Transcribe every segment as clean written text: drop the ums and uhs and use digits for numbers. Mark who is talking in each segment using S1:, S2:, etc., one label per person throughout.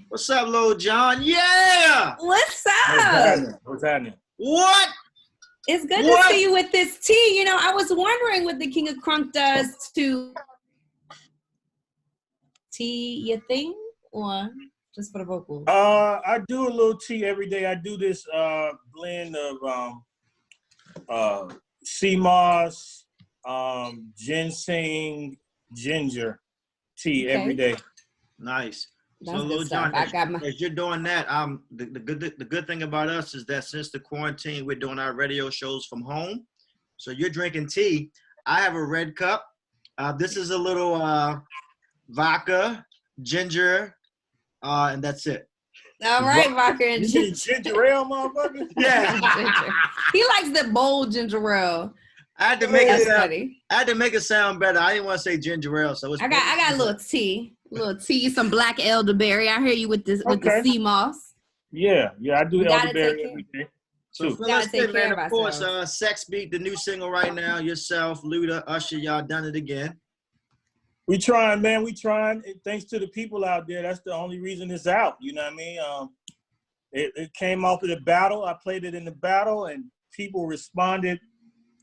S1: What's up, Lil Jon? Yeah!
S2: What's
S3: What's
S2: up?
S3: happening? What's happening?
S1: What?
S2: It's good
S1: What?
S2: to see you with this tea. You know, I was wondering what the King of Crunk does to tea your thing or just for the vocals?
S3: I do a little tea every day. I do this blend of sea moss, ginseng, ginger tea every day.
S1: Nice.
S2: That's
S1: So,
S2: good
S1: Lil
S2: stuff.
S1: Jon, as you're doing that, the good thing about us is that since the quarantine, we're doing our radio shows from home. So you're drinking tea. I have a red cup. This is a little vodka, ginger, and that's it.
S2: All right, vodka and
S3: You mean
S2: ginger.
S3: ginger ale, motherfucker?
S1: Yeah.
S2: Ginger. He likes the bold ginger ale.
S1: I had to make
S2: That's
S1: it.
S2: funny.
S1: I had to make it sound better. I didn't want to say ginger ale, so it's.
S2: I got a little tea, some black elderberry. I hear you with this with the
S3: Okay.
S2: sea moss.
S3: Yeah, I do
S2: We gotta
S3: elderberry
S2: take
S3: every day.
S1: So
S3: too.
S1: fill
S2: Gotta
S1: us
S2: take
S1: in,
S2: care
S1: man.
S2: of
S1: Of course,
S2: ourselves.
S1: Sex Beat, the new single right now. Yourself, Luda, Usher, y'all done it again.
S3: We trying, man. We trying. Thanks to the people out there. That's the only reason it's out. You know what I mean? It came off of the battle. I played it in the battle, and people responded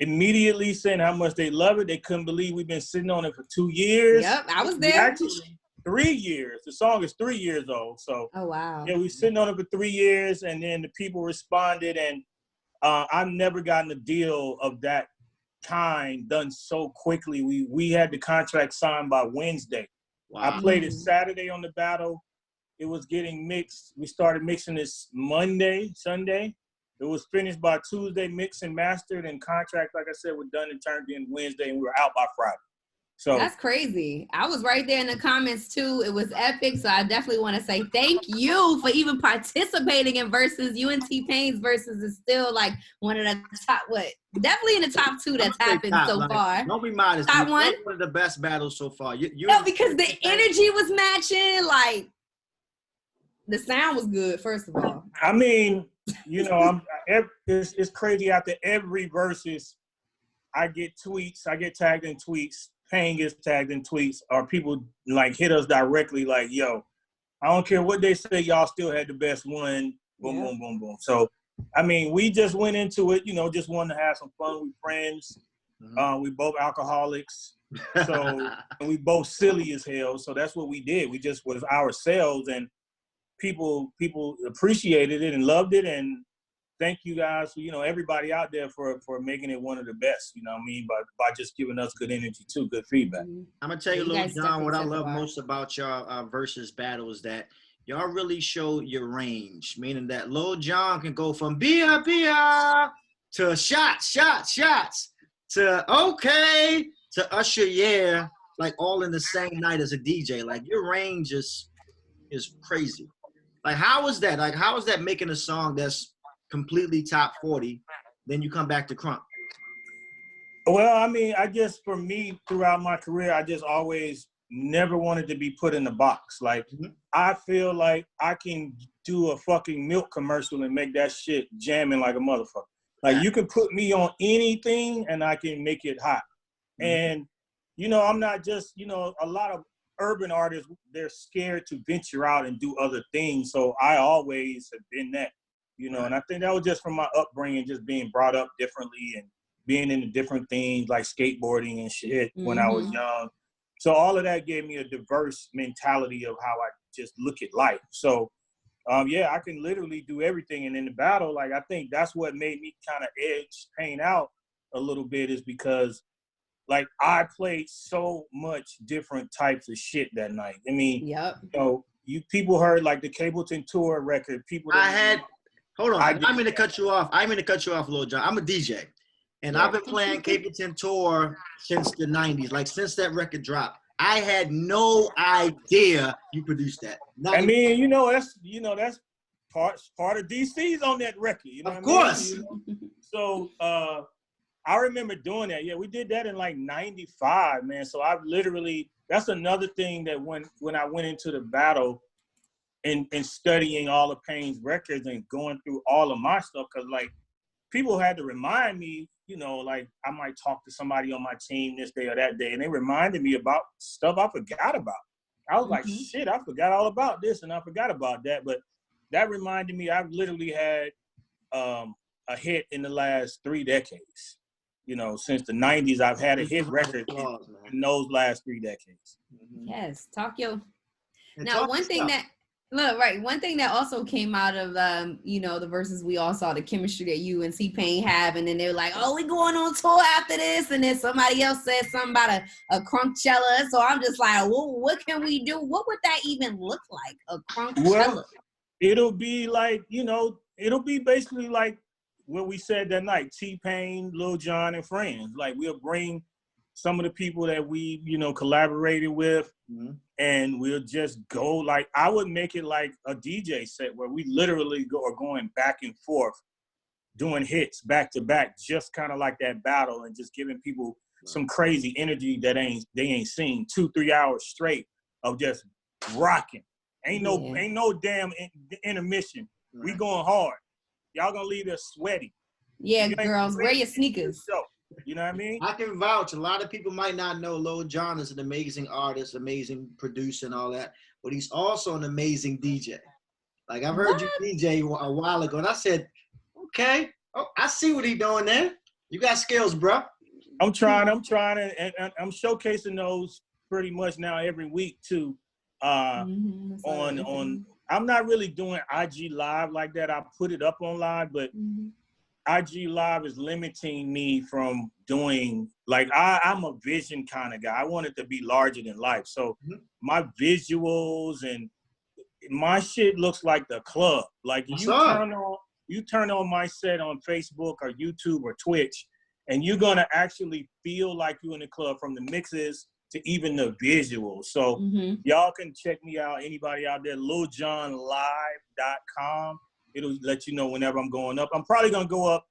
S3: immediately saying how much they love it. They couldn't believe we've been sitting on it for 2 years.
S2: Yep, I was
S3: We
S2: there.
S3: actually 3 years. The song is 3 years old. So
S2: Oh wow.
S3: yeah, we sitting on it for 3 years, and then the people responded, and I've never gotten a deal of that kind done so quickly. We had the contract signed by Wednesday.
S1: Wow.
S3: I played it Saturday on the battle. It was getting mixed. We started mixing this Sunday. It was finished by Tuesday, mixed and mastered, and contract, like I said, was done and turned in Wednesday, and we were out by Friday. So
S2: That's crazy. I was right there in the comments too. It was epic. So I definitely want to say thank you for even participating in versus. You and T-Pain's versus is still like one of the top, definitely in the top two that's happened so far.
S1: Don't be modest.
S2: Top one?
S1: One of the best battles so far.
S2: No, because the energy was matching. Like the sound was good. First of all,
S3: I mean, you know, it's crazy. After every versus, I get tweets. I get tagged in tweets. Pain gets tagged in tweets, or people like hit us directly like, yo, I don't care what they say, y'all still had the best one. Boom,
S2: Yeah.
S3: boom, boom, boom. So, I mean, we just went into it, you know, just wanted to have some fun. We friends. We both alcoholics. So and we both silly as hell. So that's what we did. We just was ourselves, and people appreciated it and loved it. And thank you guys, you know, everybody out there for making it one of the best, you know what I mean, by just giving us good energy too, good feedback.
S1: I'm gonna tell you,
S2: You
S1: Lil
S2: guys
S1: Jon, what I
S2: definitely
S1: love
S2: set the bar.
S1: most about y'all versus battle is that y'all really show your range, meaning that Lil Jon can go from bia to shots to okay to Usher, yeah, like all in the same night as a DJ. Like your range is crazy. Like how is that? Like how is that making a song that's completely top 40, then you come back to Crunk?
S3: Well, I mean, I guess for me throughout my career, I just always never wanted to be put in the box. Like I feel like I can do a fucking milk commercial and make that shit jamming like a motherfucker. Like you can put me on anything and I can make it hot. And, you know, I'm not just, you know, a lot of urban artists, they're scared to venture out and do other things. So I always have been that, you know, and I think that was just from my upbringing, just being brought up differently and being into different things like skateboarding and shit when I was young. So all of that gave me a diverse mentality of how I just look at life. So, yeah, I can literally do everything. And in the battle, like, I think that's what made me kind of edge Pain out a little bit is because, like, I played so much different types of shit that night. I mean, you know, people heard, like, the Cableton Tour record.
S1: Hold on. I'm going to cut you off. Lil Jon. I'm a DJ. And I've been playing Cableton Tour since the 90s, like since that record dropped. I had no idea you produced that.
S3: I mean, you know, that's part of DC's on that record. You know
S1: of course.
S3: I mean? You know? So I remember doing that. Yeah, we did that in like 95, man. So I've literally, that's another thing that when I went into the battle and studying all of Pain's records and going through all of my stuff, because like people had to remind me, you know, like I might talk to somebody on my team this day or that day, and they reminded me about stuff I forgot about. I was like, shit, I forgot all about this and I forgot about that. But that reminded me, I've literally had a hit in the last 3 decades. You know, since the 90s, I've had a hit record in those last 3 decades.
S2: Yes, Now, one thing that also came out of, you know, the verses, we all saw the chemistry that you and T-Pain have, and then they were like, oh, we going on tour after this, and then somebody else said something about a crunkchella, so I'm just like, well, what can we do? What would that even look like, a crunkchella?
S3: Well, it'll be like, you know, it'll be basically like what we said that night, T-Pain, Lil Jon, and friends. Like, we'll bring some of the people that we, you know, collaborated with, and we'll just go, like, I would make it like a DJ set where we literally are going back and forth, doing hits back to back, just kind of like that battle, and just giving people some crazy energy that they ain't seen 2-3 hours straight of just rocking. Ain't no damn intermission. We going hard. Y'all gonna leave us sweaty.
S2: Yeah, girls, wear your sneakers.
S3: You know what I mean?
S1: I can vouch. A lot of people might not know Lil Jon is an amazing artist, amazing producer and all that, but he's also an amazing DJ. Like, I've heard you DJ a while ago, and I said, okay, I see what he's doing there. You got skills, bro.
S3: I'm trying, and I'm showcasing those pretty much now every week too. On I'm not really doing IG Live like that. I put it up on live, but IG Live is limiting me from doing, like, I'm a vision kind of guy. I want it to be larger than life. So my visuals and my shit looks like the club. Like, you turn on my set on Facebook or YouTube or Twitch, and you're gonna actually feel like you're in the club, from the mixes to even the visuals. So y'all can check me out, anybody out there, liljonlive.com. It'll let you know whenever I'm going up. I'm probably gonna go up,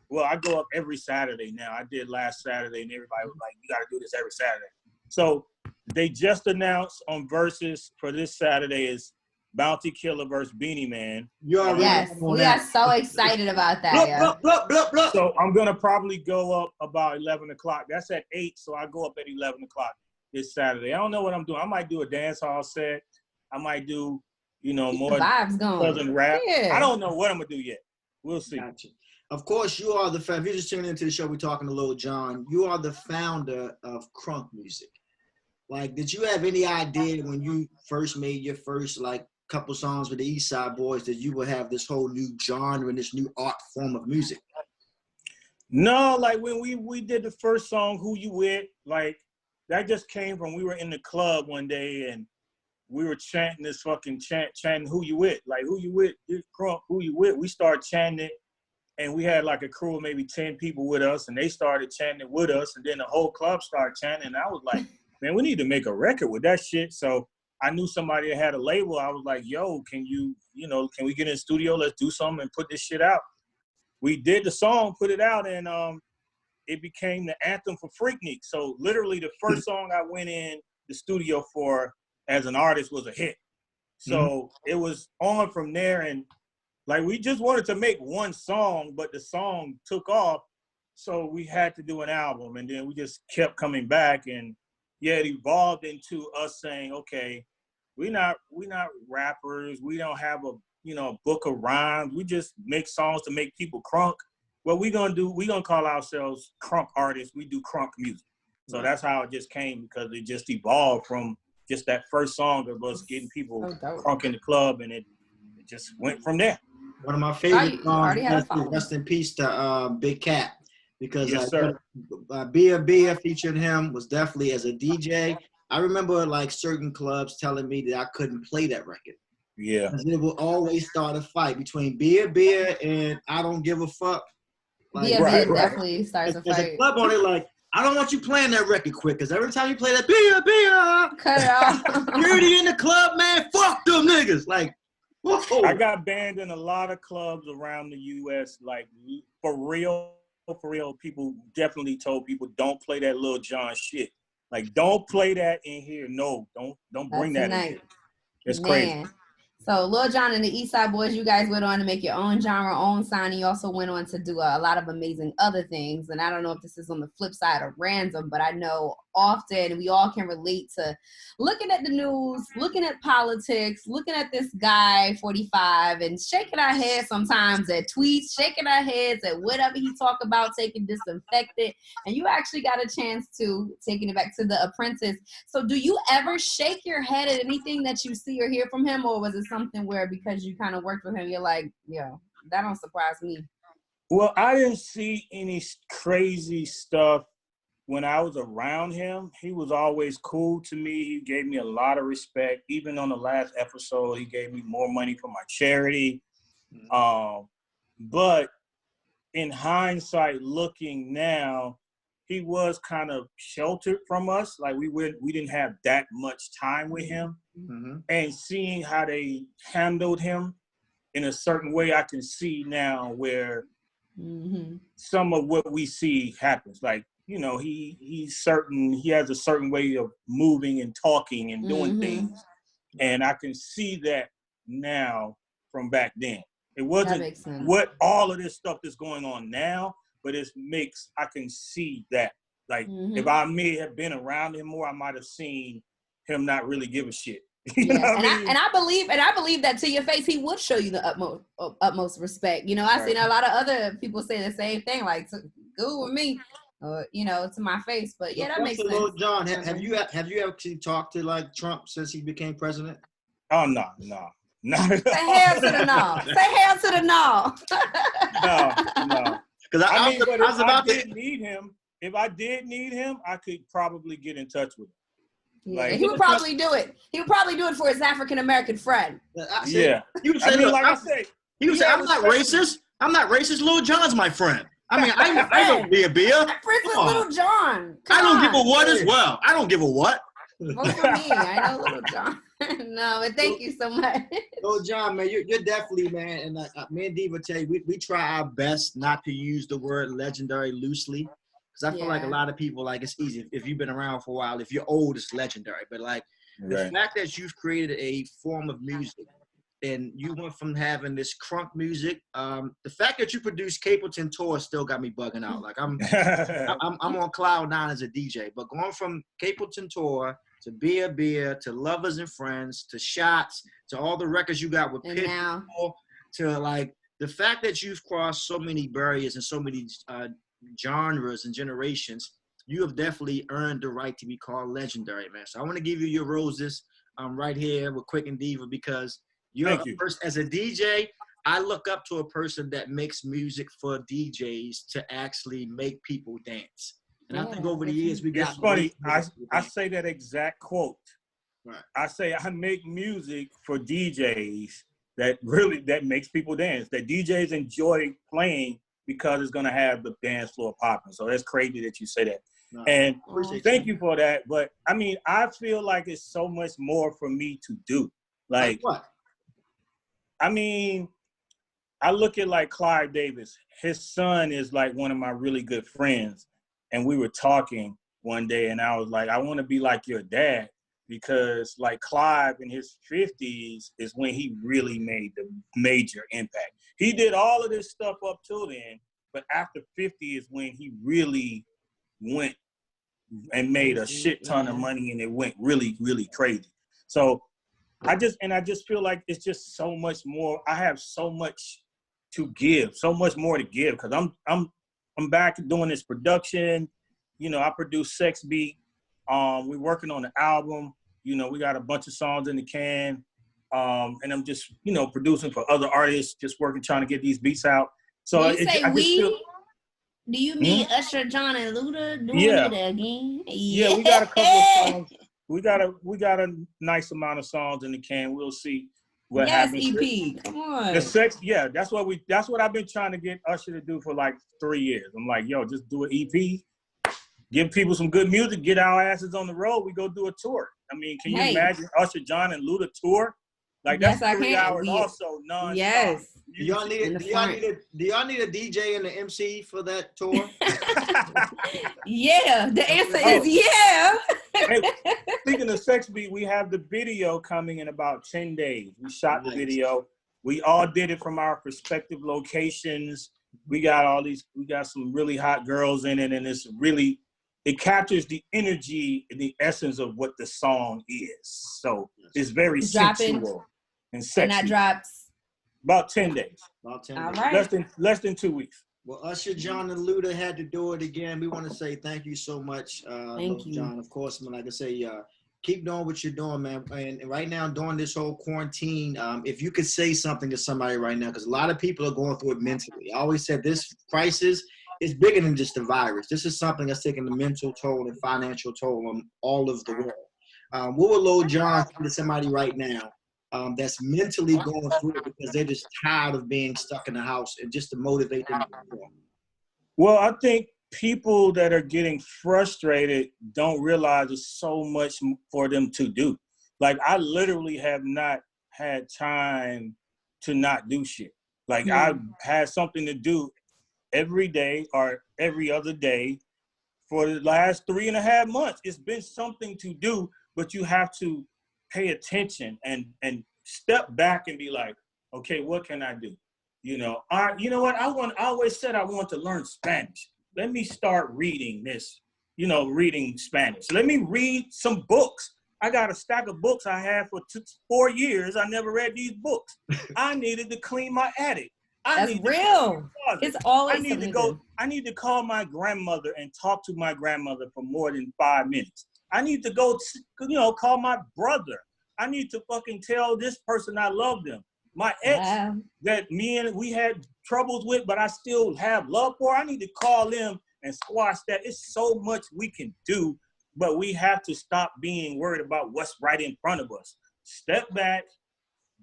S3: well, I go up every Saturday now. I did last Saturday, and everybody was like, you gotta do this every Saturday. So they just announced on Versus for this Saturday is Bounty Killer versus Beanie Man.
S2: Yes, we are so excited about that.
S1: Blup.
S3: So I'm gonna probably go up about 11 o'clock. That's at 8, so I go up at 11 o'clock this Saturday. I don't know what I'm doing. I might do a dance hall set. I might do, you know, more
S2: vibes going.
S3: Southern rap. Yeah. I don't know what I'm gonna do yet. We'll see.
S1: Gotcha. Of course, you are if you're just tuning into the show, we're talking to Lil Jon. You are the founder of crunk music. Like, did you have any idea when you first made your first, like, couple songs with the East Side Boys that you would have this whole new genre and this new art form of music?
S3: No, like, when we did the first song, Who You With, like, that just came from, we were in the club one day and we were chanting this fucking chanting Who You With, like, who you with, crunk, who you with. We started chanting it, and we had like a crew of maybe 10 people with us, and they started chanting it with us, and then the whole club started chanting, and I was like, man, we need to make a record with that shit. So I knew somebody that had a label. I was like, yo, can we get in the studio? Let's do something and put this shit out. We did the song, put it out, and it became the anthem for Freaknik. So literally the first song I went in the studio for as an artist was a hit. So it was on from there, and like, we just wanted to make one song, but the song took off, so we had to do an album, and then we just kept coming back, and yeah, it evolved into us saying, okay, we're not rappers. We don't have a book of rhymes. We just make songs to make people crunk. What we gonna do? We gonna call ourselves crunk artists. We do crunk music. So that's how it just came, because it just evolved from just that first song of us getting people crunk in the club, and it just went from there.
S1: One of my favorite songs, rest in peace to Big Cat. Because Bia featured him was definitely, as a DJ. I remember, like, certain clubs telling me that I couldn't play that record.
S3: Yeah.
S1: Because it will always start a fight between Bia and I Don't Give a Fuck.
S2: Like, Bia definitely starts a fight.
S1: There's a club on it, like, I don't want you playing that record quick, because every time you play that Bia,
S2: cut it off.
S1: Security in the club, man, fuck them niggas. Like, whoa.
S3: I got banned in a lot of clubs around the U.S., like, for real, people definitely told people, don't play that Lil Jon shit. Like, don't play that in here. No, don't bring that in here. It's crazy.
S2: So Lil Jon and the East Side Boys, you guys went on to make your own genre, own sound, and you also went on to do a lot of amazing other things. And I don't know if this is on the flip side or random, but I know often we all can relate to looking at the news, looking at politics, looking at this guy, 45, and shaking our heads sometimes at tweets, shaking our heads at whatever he talk about, taking disinfectant. And you actually got a chance to, taking it back to The Apprentice. So do you ever shake your head at anything that you see or hear from him, or was it something where because you kind of worked with him, you're like, yo, that don't surprise me?
S3: Well, I didn't see any crazy stuff when I was around him. He was always cool to me. He gave me a lot of respect. Even on the last episode, he gave me more money for my charity. But in hindsight, looking now, he was kind of sheltered from us. Like we didn't have that much time with him. And seeing how they handled him in a certain way, I can see now where some of what we see happens. Like, you know, he has a certain way of moving and talking and doing things. And I can see that now from back then. It wasn't what all of this stuff that's going on now, but I can see that. Like, if I may have been around him more, I might have seen him not really give a shit. You know what I mean?
S2: I believe that to your face, he would show you the utmost respect. You know, I've seen a lot of other people say the same thing, like, good with me, you know, to my face. But yeah, that makes sense.
S1: Lil Jon, have you actually talked to like Trump since he became president?
S3: Oh no.
S2: Say hell to the no. Say hell to the no.
S3: No. Because if I did need him, I could probably get in touch with him.
S2: Yeah, like, he would probably do it. He would probably do it for his African American friend.
S3: Yeah.
S1: He would say, I'm not racist. I'm not racist. Lil Jon's my friend. I mean, I don't be a beer.
S2: I'm friends with Lil Jon.
S1: I don't give a what as well. I don't give a what.
S2: Most for me, I know Lil Jon. No, but thank you so much.
S1: Lil Jon, man, you're definitely, man, and me and Diva tell you, we try our best not to use the word legendary loosely. Because I feel like a lot of people, like, it's easy. If you've been around for a while, if you're old, it's legendary. But, like, the fact that you've created a form of music and you went from having this crunk music, the fact that you produced Capleton Tour still got me bugging out. Like, I'm on cloud nine as a DJ. But going from Capleton Tour to Be a Beer to Lovers and Friends to Shots to all the records you got with Pitbull to, like, the fact that you've crossed so many barriers and so many genres and generations, you have definitely earned the right to be called legendary, man. So I want to give you your roses right here with Quick and Diva, because as a DJ, I look up to a person that makes music for DJs to actually make people dance. And I think over the years we got.
S3: It's funny. I say that exact quote.
S1: Right.
S3: I say I make music for DJs that makes people dance. That DJs enjoy playing because it's gonna have the dance floor popping. So that's crazy that you say that. No, and thank you for that. But I mean, I feel like it's so much more for me to do. Like
S1: what?
S3: I mean, I look at like Clive Davis. His son is like one of my really good friends. And we were talking one day and I was like, I want to be like your dad, because like Clive in his 50s is when he really made the major impact. He did all of this stuff up till then, but after 50 is when he really went and made a shit ton of money, and it went really, really crazy. So I just feel like it's just so much more. I have so much to give, so much more to give, because I'm back doing this production. You know, I produce Sex Beat. We're working on the album. You know, we got a bunch of songs in the can. And I'm just, you know, producing for other artists, just working, trying to get these beats out. So
S2: do you mean Usher, John, and Luda doing it again?
S3: Yeah, we got a couple of songs. We got a nice amount of songs in the can. We'll see what happens.
S2: EP. Come on.
S3: The sex, that's what I've been trying to get Usher to do for like 3 years. I'm like, yo, just do an EP, give people some good music, get our asses on the road. We go do a tour. I mean, can you imagine Usher, John, and Luda tour? Like that's 3 hours also non-stop.
S2: Yes.
S1: Do y'all need a DJ and an MC for that tour?
S2: Yeah, the answer is yeah.
S3: Hey, speaking of Sex Beat, we have the video coming in about 10 days. We shot the video. We all did it from our respective locations. We got some really hot girls in it, and it captures the energy and the essence of what the song is. So it's very sensual and sexy.
S2: And that drops
S3: about 10 days.
S1: About 10
S2: all
S1: days.
S2: right.
S3: Less than 2 weeks.
S1: Well, Usher, John, and Luda had to do it again. We want to say thank you so much,
S2: Thank you,
S1: John. Of course, man, like I say, keep doing what you're doing, man. And right now, during this whole quarantine, if you could say something to somebody right now, because a lot of people are going through it mentally. I always said this crisis is bigger than just the virus. This is something that's taking the mental toll and financial toll on all of the world. What would Lil Jon say to somebody right now that's mentally going through it because they're just tired of being stuck in the house, and just to motivate them to go?
S3: Well, I think people that are getting frustrated don't realize there's so much for them to do. Like, I literally have not had time to not do shit. Like, I've had something to do every day or every other day for the last 3.5 months. It's been something to do, but you have to pay attention and step back and be like, okay, what can I do? You know what? I always said I want to learn Spanish. Let me start reading this, reading Spanish. Let me read some books. I got a stack of books I had for 4 years. I never read these books. I needed to clean my attic.
S2: That's real. It's always
S3: I need to call my grandmother and talk to my grandmother for more than 5 minutes. I need to go, call my brother. I need to fucking tell this person I love them. My ex that we had troubles with, but I still have love for, I need to call them and squash that. It's so much we can do, but we have to stop being worried about what's right in front of us. Step back,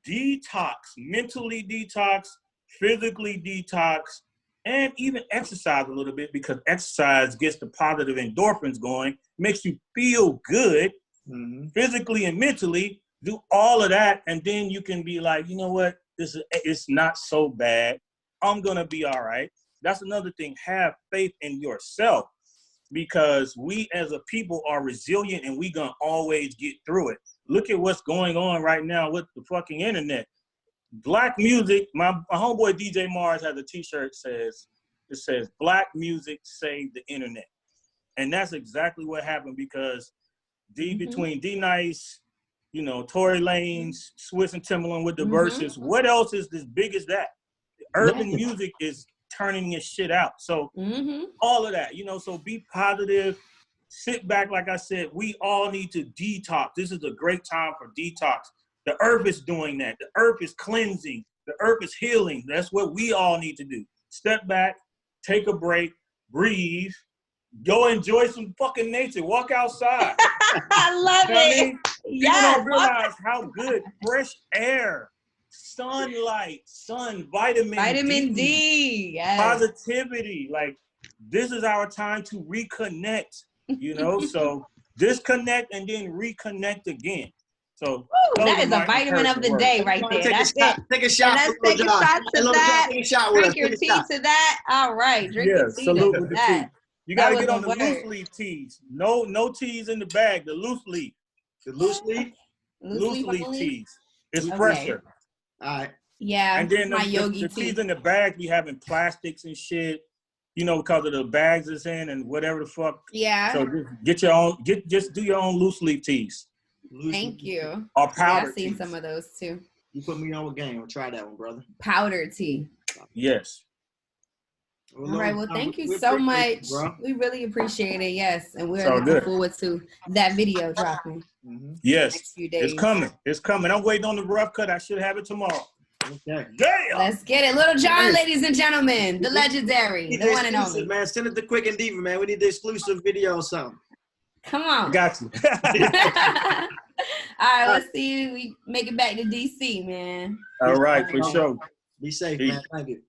S3: detox, mentally detox, physically detox, and even exercise a little bit, because exercise gets the positive endorphins going, makes you feel good, physically and mentally. Do all of that, and then you can be like, you know what? It's not so bad. I'm gonna be all right. That's another thing. Have faith in yourself, because we as a people are resilient, and we gonna always get through it. Look at what's going on right now with the fucking internet. Black music. My homeboy DJ Mars has a T-shirt it says "Black music saved the internet," and that's exactly what happened, because between D-Nice, Tory Lanez, Swiss and Timbaland with the verses. What else is as big as that? Urban music is turning this shit out. So all of that, so be positive, sit back. Like I said, we all need to detox. This is a great time for detox. The earth is doing that. The earth is cleansing. The earth is healing. That's what we all need to do. Step back, take a break, breathe, go enjoy some fucking nature, walk outside.
S2: I love it.
S3: People don't realize how good fresh air, sunlight, vitamin D,
S2: yes.
S3: positivity. Like, this is our time to reconnect, so disconnect and then reconnect again. So
S2: that is a vitamin of the day right there. That's it.
S1: Take a shot.
S2: Let's take a shot to that. Drink your tea to that. All right. Drink your tea to that.
S3: You gotta get on the loose leaf teas. No teas in the bag. The loose leaf.
S1: The loose leaf?
S2: Loose
S3: leaf teas. It's
S2: okay.
S3: fresher.
S1: All right.
S2: Yeah.
S3: And then
S2: my
S3: the teas in the bag be having plastics and shit, because of the bags it's in and whatever the fuck.
S2: Yeah.
S3: So get your own. Just do your own loose leaf teas.
S2: Thank you.
S3: Or powder.
S2: I've seen some of those too.
S1: You put me on a game. I'll try that one, brother.
S2: Powder tea.
S3: Yes.
S2: All right. Well, thank you so much. We really appreciate it. Yes, and we're looking forward to that video dropping.
S3: Yes,
S2: next few days.
S3: It's coming. I'm waiting on the rough cut. I should have it tomorrow.
S1: Okay.
S3: Damn.
S2: Let's get it, Lil Jon, ladies and gentlemen, the legendary, the one and only.
S1: Man, send it to Quick and Diva, man. We need the exclusive video or something.
S2: Come on.
S3: Got you.
S2: All right, let's see. We make it back to DC, man.
S3: All right, for sure.
S1: Be safe, man. Thank you.